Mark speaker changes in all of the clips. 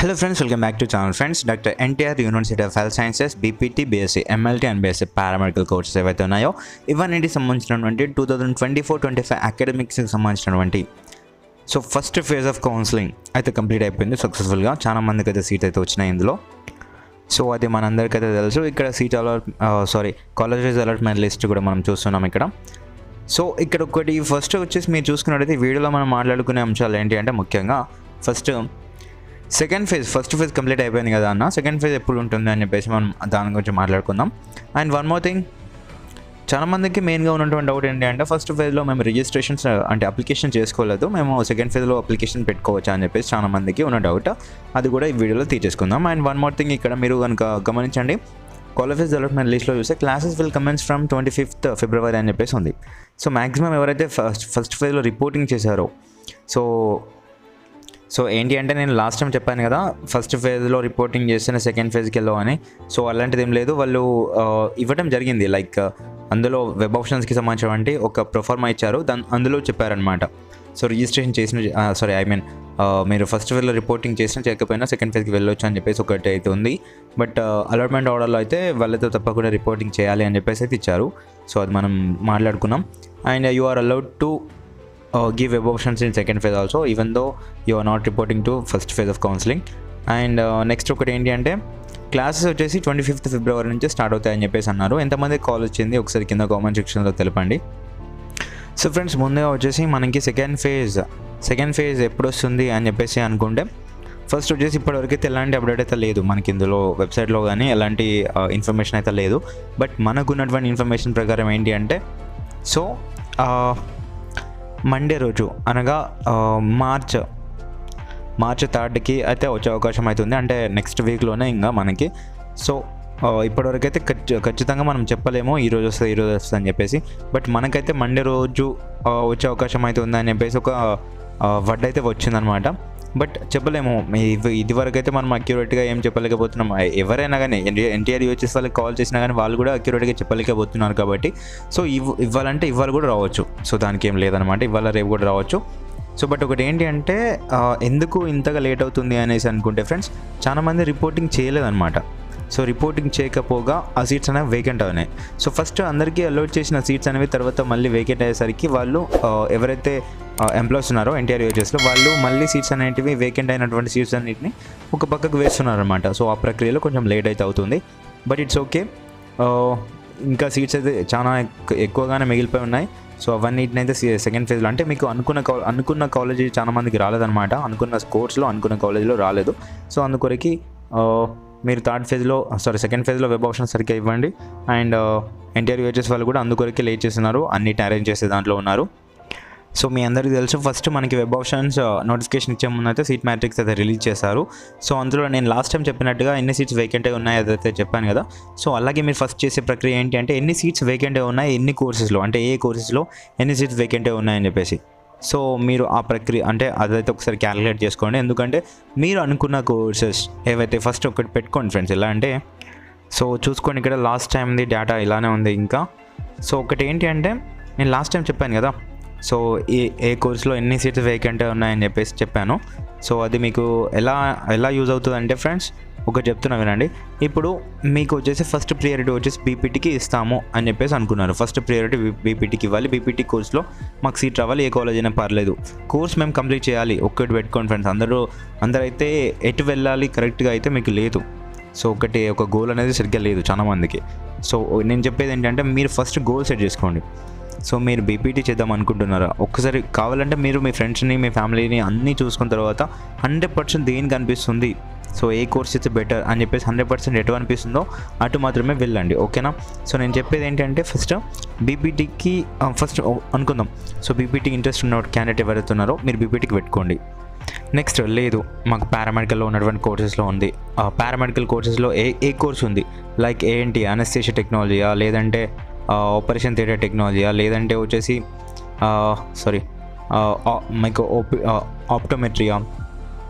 Speaker 1: Hello friends, welcome back to channel friends. Dr. NTR University of Health Sciences, BPT, BSc, MLT and BSc paramedical courses ఏవైతే ఉన్నాయో ఇవన్నీ సంబంధించినటువంటి 2024-25 అకాడమిక్స్కి సంబంధించినటువంటి so first phase of counselling అయితే complete అయిపోయింది సక్సెస్ఫుల్గా. చాలా మందికి అయితే సీట్ అయితే వచ్చినాయి ఇందులో. సో అది మనందరికీ అయితే తెలుసు. ఇక్కడ సీట్ కాలేజెస్ అలాట్మెంట్ లిస్ట్ కూడా మనం చూస్తున్నాం ఇక్కడ. సో ఇక్కడ ఒకటి ఫస్ట్ వచ్చేసి మీరు చూసుకున్నట్టయితే వీడియోలో మనం మాట్లాడుకునే అంశాలు ఏంటి అంటే ముఖ్యంగా ఫస్ట్ ఫేజ్ కంప్లీట్ అయిపోయింది కదా అన్న, సెకండ్ ఫేజ్ ఎప్పుడు ఉంటుంది అని చెప్పేసి మనం దాని గురించి మాట్లాడుకుందాం. అండ్ వన్ మోర్ థింగ్, చాలామందికి మెయిన్గా ఉన్నటువంటి డౌట్ ఏంటి అంటే ఫస్ట్ ఫేజ్లో మేము రిజిస్ట్రేషన్స్ అంటే అప్లికేషన్ చేసుకోలేదు, మేము సెకండ్ ఫేజ్లో అప్లికేషన్ పెట్టుకోవచ్చా అని చెప్పేసి చాలామందికి ఉన్న డౌట్. అది కూడా ఈ వీడియోలో తీసేసుకుందాం. అండ్ వన్ మోర్ థింగ్, ఇక్కడ మీరు కనుక గమనించండి, కాలేజెస్ డెవలప్మెంట్ లిస్ట్లో చూస్తే classes will commence from 25th February అని చెప్పేసి ఉంది. సో మ్యాక్సిమం ఎవరైతే ఫస్ట్ ఫేజ్లో రిపోర్టింగ్ చేశారో సో ఏంటి అంటే నేను లాస్ట్ టైం చెప్పాను కదా ఫస్ట్ ఫేజ్లో రిపోర్టింగ్ చేస్తేనే సెకండ్ ఫేజ్కి వెళ్ళావు అని. సో అలాంటిది ఏం లేదు, వాళ్ళు ఇవ్వడం జరిగింది. లైక్ అందులో వెబ్ ఆప్షన్స్కి సంబంధించినటువంటి ఒక ప్రొఫార్మా ఇచ్చారు, అందులో చెప్పారనమాట. సో రిజిస్ట్రేషన్ చేసిన మీరు ఫస్ట్ ఫేజ్లో రిపోర్టింగ్ చేసినా చేయకపోయినా సెకండ్ ఫేజ్కి వెళ్ళొచ్చు అని చెప్పేసి ఒకటి అయితే ఉంది. బట్ అలాట్మెంట్ ఆర్డర్లో అయితే వాళ్ళతో తప్పకుండా రిపోర్టింగ్ చేయాలి అని చెప్పేసి అయితే ఇచ్చారు. సో అది మనం మాట్లాడుకున్నాం. And you are allowed to give web options in second phase also, even though you are not reporting to first phase of counseling. And next ఒకటి ఏంటి అంటే క్లాసెస్ వచ్చేసి 25th February నుంచి స్టార్ట్ అవుతాయని చెప్పేసి అన్నారు. ఎంతమంది కాల్ వచ్చింది ఒకసారి కింద కామెంట్ సెక్షన్లో తెలపండి. సో ఫ్రెండ్స్, ముందుగా వచ్చేసి మనకి సెకండ్ ఫేజ్ ఎప్పుడు వస్తుంది అని చెప్పేసి అనుకుంటే ఫస్ట్ వచ్చేసి ఇప్పటివరకు అయితే ఎలాంటి అప్డేట్ అయితే లేదు మనకి ఇందులో వెబ్సైట్లో కానీ ఎలాంటి ఇన్ఫర్మేషన్ అయితే లేదు. బట్ మనకున్నటువంటి ఇన్ఫర్మేషన్ ప్రకారం ఏంటి అంటే సో మండే రోజు అనగా మార్చ్ 3కి అయితే వచ్చే అవకాశం అవుతుంది, అంటే నెక్స్ట్ వీక్లోనే ఇంకా మనకి. సో ఇప్పటివరకు అయితే ఖచ్చితంగా మనం చెప్పలేము ఈరోజు వస్తుంది అని చెప్పేసి. బట్ మనకైతే మండే రోజు వచ్చే అవకాశం అయితే ఉంది అని చెప్పేసి ఒక వర్డ్ అయితే వచ్చిందనమాట. బట్ చెప్పలేము, ఇది వరకు అయితే మనం అక్యురేట్గా ఏం చెప్పలేకపోతున్నాం. ఎవరైనా కానీ ఎన్టీఆర్ యూహెచ్ఎస్ వాళ్ళకి కాల్ చేసినా కానీ వాళ్ళు కూడా అక్యురేట్గా చెప్పలేకపోతున్నారు కాబట్టి సో ఇవ్వాలంటే ఇవాళ కూడా రావచ్చు. సో దానికి ఏం లేదనమాట, ఇవాళ రేపు కూడా రావచ్చు. సో బట్ ఒకటి ఏంటి అంటే ఎందుకు ఇంతగా లేట్ అవుతుంది అనేసి అనుకుంటే ఫ్రెండ్స్, చాలామంది రిపోర్టింగ్ చేయలేదన్నమాట. సో రిపోర్టింగ్ చేయకపోగా ఆ సీట్స్ అనేవి వేకెంట్ అయినాయి. సో ఫస్ట్ అందరికీ అలౌట్ చేసిన సీట్స్ అనేవి తర్వాత మళ్ళీ వేకెంట్ అయ్యేసరికి వాళ్ళు ఎవరైతే ఎంప్లాయీస్ ఉన్నారో ఎన్టీఆర్ యూహెచ్ఎస్లో వాళ్ళు మళ్ళీ సీట్స్ అనేటివి వేకెంట్ అయినటువంటి సీట్స్ అన్నింటిని ఒక పక్కకు వేస్తున్నారనమాట. సో ఆ ప్రక్రియలో కొంచెం లేట్ అయితే అవుతుంది. బట్ ఇట్స్ ఓకే, ఇంకా సీట్స్ అయితే చాలా ఎక్కువగానే మిగిలిపోయి ఉన్నాయి. సో అవన్నిటిని అయితే సెకండ్ ఫేజ్లో అంటే మీకు అనుకున్న కాలేజీ చాలా మందికి రాలేదన్నమాట. అనుకున్న కోర్స్లో అనుకున్న కాలేజీలో రాలేదు. సో అందుకొరకి మీరు సెకండ్ ఫేజ్లో వెబ్ ఆప్షన్ సరిగ్గా ఇవ్వండి. అండ్ ఎన్టీఆర్ యూహెచ్ఎస్ వాళ్ళు కూడా అందుకొరకే లేట్ చేస్తున్నారు, అన్నిటిని అరేంజ్ చేసే దాంట్లో ఉన్నారు. సో మీ అందరికీ తెలుసు, ఫస్ట్ మనకి వెబ్ ఆప్షన్స్ నోటిఫికేషన్ ఇచ్చే ముందు అయితే సీట్ మ్యాట్రిక్స్ అయితే రిలీజ్ చేశారు. సో అందులో నేను లాస్ట్ టైం చెప్పినట్టుగా ఎన్ని సీట్స్ వేకెంట్ ఉన్నాయి అదైతే చెప్పాను కదా. సో అలాగే మీరు ఫస్ట్ చేసే ప్రక్రియ ఏంటి అంటే ఎన్ని సీట్స్ వేకెంట్ ఉన్నాయి, ఎన్ని కోర్సెస్లో అంటే ఏ కోర్సెస్లో ఎన్ని సీట్స్ వేకెంట్ ఉన్నాయని చెప్పేసి. సో మీరు ఆ ప్రక్రియ అంటే అదైతే ఒకసారి క్యాలిక్యులేట్ చేసుకోండి. ఎందుకంటే మీరు అనుకున్న కోర్సెస్ ఏవైతే ఫస్ట్ ఒకటి పెట్టుకోండి ఫ్రెండ్స్. ఎలా అంటే సో చూసుకోండి, ఇక్కడ లాస్ట్ టైంది డేటా ఇలానే ఉంది ఇంకా. సో ఒకటి ఏంటి అంటే నేను లాస్ట్ టైం చెప్పాను కదా, సో ఏ కోర్సులో ఎన్ని సీట్స్ వేకెంట్ ఉన్నాయని చెప్పేసి చెప్పాను. సో అది మీకు ఎలా యూజ్ అవుతుంది అంటే ఫ్రెండ్స్ ఒకటి చెప్తున్నా వినండి. ఇప్పుడు మీకు వచ్చేసి ఫస్ట్ ప్రియారిటీ వచ్చేసి బీపీటీకి ఇస్తాము అని చెప్పేసి అనుకున్నారు. ఫస్ట్ ప్రియారిటీ బీపీటీకి ఇవ్వాలి, బీపీటీ కోర్స్లో మాకు సీట్ రావాలి, ఏ కాలేజ్ అయినా పర్లేదు, కోర్స్ మేము కంప్లీట్ చేయాలి. ఒక్కటి పెట్టుకోండి ఫ్రెండ్స్, అందరైతే ఎటు వెళ్ళాలి కరెక్ట్గా అయితే మీకు లేదు. సో ఒక గోల్ అనేది సరిగ్గా లేదు చాలామందికి. సో నేను చెప్పేది ఏంటంటే మీరు ఫస్ట్ గోల్ సెట్ చేసుకోండి. సో మీరు బీపీటీ చేద్దాం అనుకుంటున్నారా, ఒక్కసారి కావాలంటే మీరు మీ ఫ్రెండ్స్ని మీ ఫ్యామిలీని అన్నీ చూసుకున్న తర్వాత 100% దేనికి అనిపిస్తుంది, so A course it's better అని చెప్పేసి 100% ఎటు అనిపిస్తుందో అటు మాత్రమే వెళ్ళండి, ఓకేనా. సో నేను చెప్పేది ఏంటంటే ఫస్ట్ బీపీటీకి ఫస్ట్ అనుకుందాం. సో బీపీటీకి ఇంట్రెస్ట్ ఉన్న క్యాండిడేట్ ఎవరైతే ఉన్నారో మీరు బీపీటీకి పెట్టుకోండి. నెక్స్ట్ లేదు మాకు పారామెడికల్లో ఉన్నటువంటి కోర్సెస్లో ఉంది, పారామెడికల్ కోర్సెస్లో ఏ కోర్స్ ఉంది, లైక్ ఏంటి అనస్థీషియా టెక్నాలజీయా, లేదంటే ఆపరేషన్ థియేటర్ టెక్నాలజీయా, లేదంటే వచ్చేసి మీకు ఆప్టోమెట్రియా,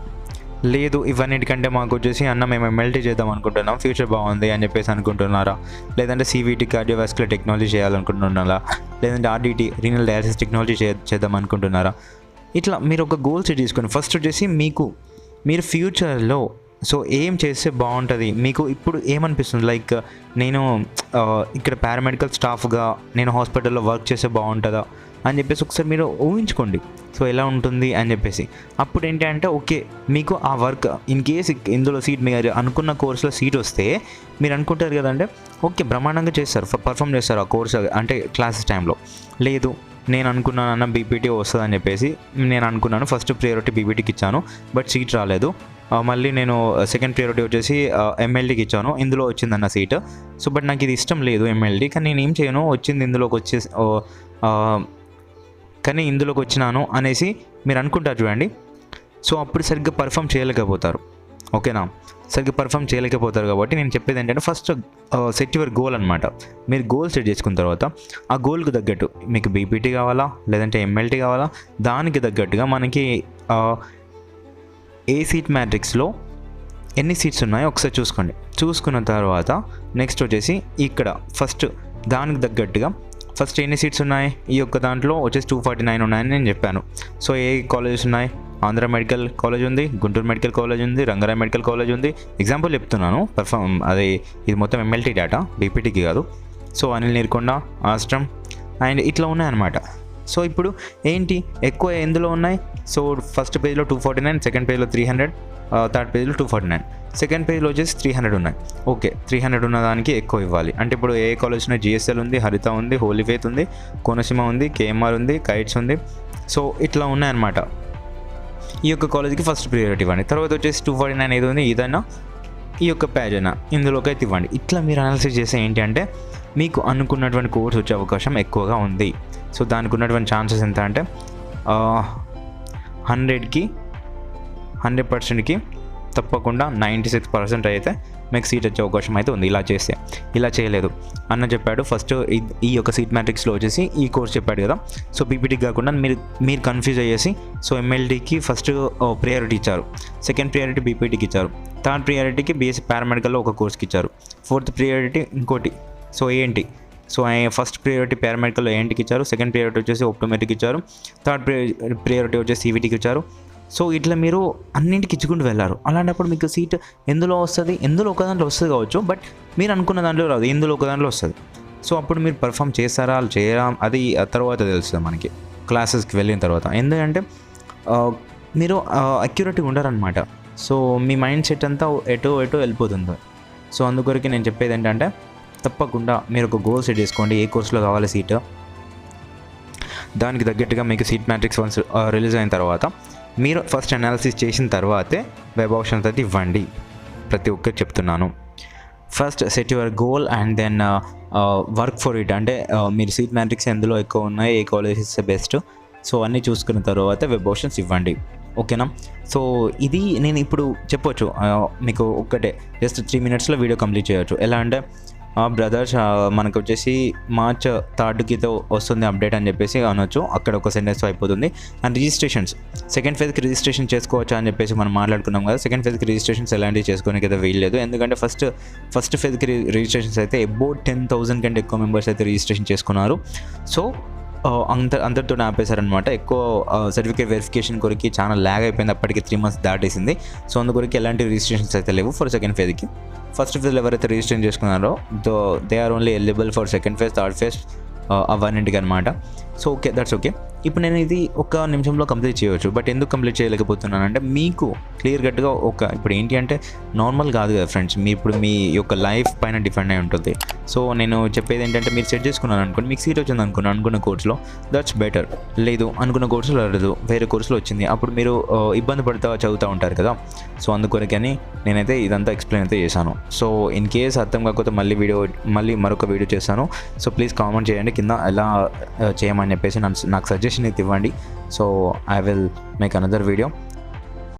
Speaker 1: లేదు ఇవన్నిటికంటే మాకు వచ్చేసి మేము ఎంఎల్టీ చేద్దాం అనుకుంటున్నాం, ఫ్యూచర్ బాగుంది అని చెప్పేసి అనుకుంటున్నారా, లేదంటే సివిటీ కార్డియోవాస్కులర్ టెక్నాలజీ చేయాలనుకుంటున్నారా, లేదంటే ఆర్డిటీ రీనల్ డయాలసిస్ టెక్నాలజీ చేద్దాం అనుకుంటున్నారా. ఇట్లా మీరు ఒక గోల్ సెట్ చేసుకొని ఫస్ట్ వచ్చేసి మీరు ఫ్యూచర్లో సో ఏం చేస్తే బాగుంటుంది మీకు ఇప్పుడు ఏమనిపిస్తుంది, లైక్ నేను ఇక్కడ పారామెడికల్ స్టాఫ్గా నేను హాస్పిటల్లో వర్క్ చేస్తే బాగుంటుందా అని చెప్పేసి ఒకసారి మీరు ఊహించుకోండి. సో ఎలా ఉంటుంది అని చెప్పేసి అప్పుడు ఏంటి అంటే ఓకే మీకు ఆ వర్క్ ఇన్ కేస్ ఇందులో సీట్ మీరు అనుకున్న కోర్సులో సీట్ వస్తే మీరు అనుకుంటారు కదంటే ఓకే బ్రహ్మాండంగా చేస్తారు, పర్ఫామ్ చేస్తారు ఆ కోర్స్ అంటే క్లాసెస్ టైంలో. లేదు నేను అనుకున్నాను బీపీటీ వస్తుందని చెప్పేసి నేను అనుకున్నాను, ఫస్ట్ ప్రియారిటీ బీపీటీకి ఇచ్చాను బట్ సీట్ రాలేదు, మళ్ళీ నేను సెకండ్ ప్రియారిటీ వచ్చేసి ఎంఎల్డీకి ఇచ్చాను, ఇందులో వచ్చిందన్న సీట్. సో బట్ నాకు ఇది ఇష్టం లేదు ఎంఎల్డీ, కానీ నేను ఏం చేయను వచ్చింది ఇందులోకి వచ్చేసి కానీ ఇందులోకి వచ్చినాను అనేసి మీరు అనుకుంటారు చూడండి. సో అప్పుడు సరిగ్గా పర్ఫామ్ చేయలేకపోతారు, ఓకేనా, సరిగ్గా పర్ఫామ్ చేయలేకపోతారు. కాబట్టి నేను చెప్పేది ఏంటంటే ఫస్ట్ సెట్ యువర్ గోల్ అనమాట. మీరు గోల్ సెట్ చేసుకున్న తర్వాత ఆ గోల్కి తగ్గట్టు మీకు బీపీటీ కావాలా లేదంటే ఎంఎల్టీ కావాలా, దానికి తగ్గట్టుగా మనకి ఏ సీట్ మ్యాట్రిక్స్లో ఎన్ని సీట్స్ ఉన్నాయో ఒకసారి చూసుకోండి. చూసుకున్న తర్వాత నెక్స్ట్ వచ్చేసి ఇక్కడ ఫస్ట్ దానికి తగ్గట్టుగా ఫస్ట్ ఎన్ని సీట్స్ ఉన్నాయి, ఈ యొక్క దాంట్లో వచ్చేసి 249 ఉన్నాయని నేను చెప్పాను. సో ఏ కాలేజెస్ ఉన్నాయి, ఆంధ్ర మెడికల్ కాలేజ్ ఉంది, గుంటూరు మెడికల్ కాలేజ్ ఉంది, రంగారాయ మెడికల్ కాలేజ్ ఉంది, ఎగ్జాంపుల్ చెప్తున్నాను. అది ఇది మొత్తం ఎంఎల్టీ డేటా, బీపీటీకి కాదు. సో అనిల్ నీర్కొండ, ఆశ్రమ్ అండ్ ఇట్లా ఉన్నాయన్నమాట. సో ఇప్పుడు ఏంటి ఎక్కువ ఎందులో ఉన్నాయి, సో ఫస్ట్ పేజ్లో 249, సెకండ్ పేజ్లో 300, థర్డ్ పేజ్లో 249, సెకండ్ పేజ్లో వచ్చేసి 300 ఉన్నాయి. ఓకే 300 ఉన్న దానికి ఎక్కువ ఇవ్వాలి అంటే ఇప్పుడు ఏ కాలేజ్ ఉన్నాయి, జిఎస్ఎల్ ఉంది, హరిత ఉంది, హోలీ ఫేత్ ఉంది, కోనసీమ ఉంది, కేఎంఆర్ ఉంది, కైట్స్ ఉంది. సో ఇట్లా ఉన్నాయన్నమాట. ఈ యొక్క కాలేజ్కి ఫస్ట్ ప్రియారిటీ ఇవ్వండి. తర్వాత వచ్చేసి 249 ఏది ఉంది, ఇదైనా ఈ యొక్క ప్యాజ్ అయినా ఇందులోకి అయితే ఇవ్వండి. ఇట్లా మీరు అనాలిసిస్ చేస్తే ఏంటి అంటే మీకు అనుకున్నటువంటి కోర్స్ వచ్చే అవకాశం ఎక్కువగా ఉంది. సో దానికి ఉన్నటువంటి ఛాన్సెస్ ఎంత అంటే 100% తప్పకుండా 96% అయితే మీకు సీట్ వచ్చే అవకాశం అయితే ఉంది ఇలా చేస్తే. ఇలా చేయలేదు అన్న చెప్పాడు ఫస్ట్ ఈ యొక్క సీట్ మ్యాట్రిక్స్లో వచ్చేసి ఈ కోర్స్ చెప్పాడు కదా. సో పీపీటీకి కాకుండా మీరు కన్ఫ్యూజ్ అయ్యేసి సో ఎంఎల్డీకి ఫస్ట్ ప్రియారిటీ ఇచ్చారు, సెకండ్ ప్రియారిటీ బీపీటీకి ఇచ్చారు, థర్డ్ ప్రియారిటీకి బీఎస్సీ పారామెడికల్లో ఒక కోర్స్కి ఇచ్చారు, ఫోర్త్ ప్రియారిటీ ఇంకోటి. సో ఏంటి, సో ఫస్ట్ ప్రియారిటీ పారామెడికల్లో ఏంటికి ఇచ్చారు, సెకండ్ ప్రియారిటీ వచ్చేసి ఆప్టోమెట్రిక్ ఇచ్చారు, థర్డ్ ప్రియారిటీ వచ్చేసి సివిటీకి ఇచ్చారు. సో ఇట్లా మీరు అన్నింటికి ఇచ్చుకుంటూ వెళ్ళారు. అలాంటప్పుడు మీకు సీట్ ఎందులో వస్తుంది, ఎందులో ఒక దాంట్లో వస్తుంది కావచ్చు, బట్ మీరు అనుకున్న దాంట్లో రాదు, ఎందులో ఒక దాంట్లో వస్తుంది. సో అప్పుడు మీరు పర్ఫామ్ చేస్తారా చేయరా అది తర్వాత తెలుస్తుంది మనకి క్లాసెస్కి వెళ్ళిన తర్వాత. ఎందుకంటే మీరు అక్యురేట్గా ఉండరనమాట. సో మీ మైండ్ సెట్ అంతా ఎటో వెళ్ళిపోతుంది. సో అందుకొరకు నేను చెప్పేది ఏంటంటే తప్పకుండా మీరు ఒక గోల్ సెట్ చేసుకోండి, ఏ కోర్సులో కావాలి సీట్, దానికి తగ్గట్టుగా మీకు సీట్ మ్యాట్రిక్స్ వన్స్ రిలీజ్ అయిన తర్వాత మీరు ఫస్ట్ అనాలిసిస్ చేసిన తర్వాతే వెబ్ ఆప్షన్స్ అయితే ఇవ్వండి. ప్రతి ఒక్కరు చెప్తున్నాను, first set your goal and then work for it. అంటే మీరు సీట్ మ్యాట్రిక్స్ ఎందులో ఎక్కువ ఉన్నాయి, ఏ కాలేజ్ ఇస్ బెస్ట్, సో అన్నీ చూసుకున్న తర్వాత వెబ్ ఆప్షన్స్ ఇవ్వండి, ఓకేనా. సో ఇది నేను ఇప్పుడు చెప్పొచ్చు మీకు ఒక్కటే జస్ట్ 3 minutesలో వీడియో కంప్లీట్ చేయొచ్చు. ఎలా అంటే బ్రదర్స్ మనకు వచ్చేసి March 3కి వస్తుంది అప్డేట్ అని చెప్పేసి అనొచ్చు, అక్కడ ఒక సెంటెన్స్ అయిపోతుంది. అండ్ రిజిస్ట్రేషన్స్ సెకండ్ ఫేజ్కి రిజిస్ట్రేషన్ చేసుకోవచ్చా అని చెప్పేసి మనం మాట్లాడుకున్నాం కదా. సెకండ్ ఫేజ్కి రిజిస్ట్రేషన్స్ ఎలాంటివి చేసుకోవడానికి అయితే వీల్లేదు, ఎందుకంటే ఫస్ట్ ఫేజ్కి రిజిస్ట్రేషన్స్ అయితే అబౌట్ 10,000 కంటే ఎక్కువ మెంబర్స్ అయితే రిజిస్ట్రేషన్ చేసుకున్నారు. సో అందరితో ఆపేశారనమాట. ఎక్కువ సర్టిఫికేట్ వెరిఫికేషన్ కొరికి చాలా ల్యాగ్ అయిపోయింది, అప్పటికి 3 months దాటేసింది. సో అందుకొరికి ఎలాంటి రిజిస్ట్రేషన్స్ అయితే లేవు ఫర్ సెకండ్ ఫేజ్కి. ఫస్ట్ ఫేజ్లో ఎవరైతే రిజిస్ట్రేషన్ చేసుకున్నారో they are only eligible for second phase, third phase అవన్నింటికి అనమాట. So okay, that's okay. ఇప్పుడు నేను ఇది 1 నిమిషంలో కంప్లీట్ చేయవచ్చు, బట్ ఎందుకు కంప్లీట్ చేయలేకపోతున్నానంటే మీకు క్లియర్ కట్గా ఇప్పుడు ఏంటి అంటే నార్మల్ కాదు కదా ఫ్రెండ్స్, ఇప్పుడు మీ యొక్క లైఫ్ పైన డిపెండ్ అయి ఉంటుంది. సో నేను చెప్పేది ఏంటంటే మీరు సెట్ చేసుకున్నాను అనుకోండి, మీకు సీట్ వచ్చింది అనుకున్న కోర్సులో దట్స్ బెటర్. లేదు అనుకున్న కోర్సులో రాలేదు, వేరే కోర్సులో వచ్చింది, అప్పుడు మీరు ఇబ్బంది పడుతూ చదువుతూ ఉంటారు కదా. సో అందుకొరకని నేనైతే ఇదంతా ఎక్స్ప్లెయిన్ అయితే చేశాను. సో ఇన్ కేస్ అర్థం కాకపోతే మళ్ళీ మరొక వీడియో చేస్తాను. సో ప్లీజ్ కామెంట్ చేయండి కింద ఎలా చేయమని చెప్పేసి నాకు సజెషన్ అయితే ఇవ్వండి. So I will make another video.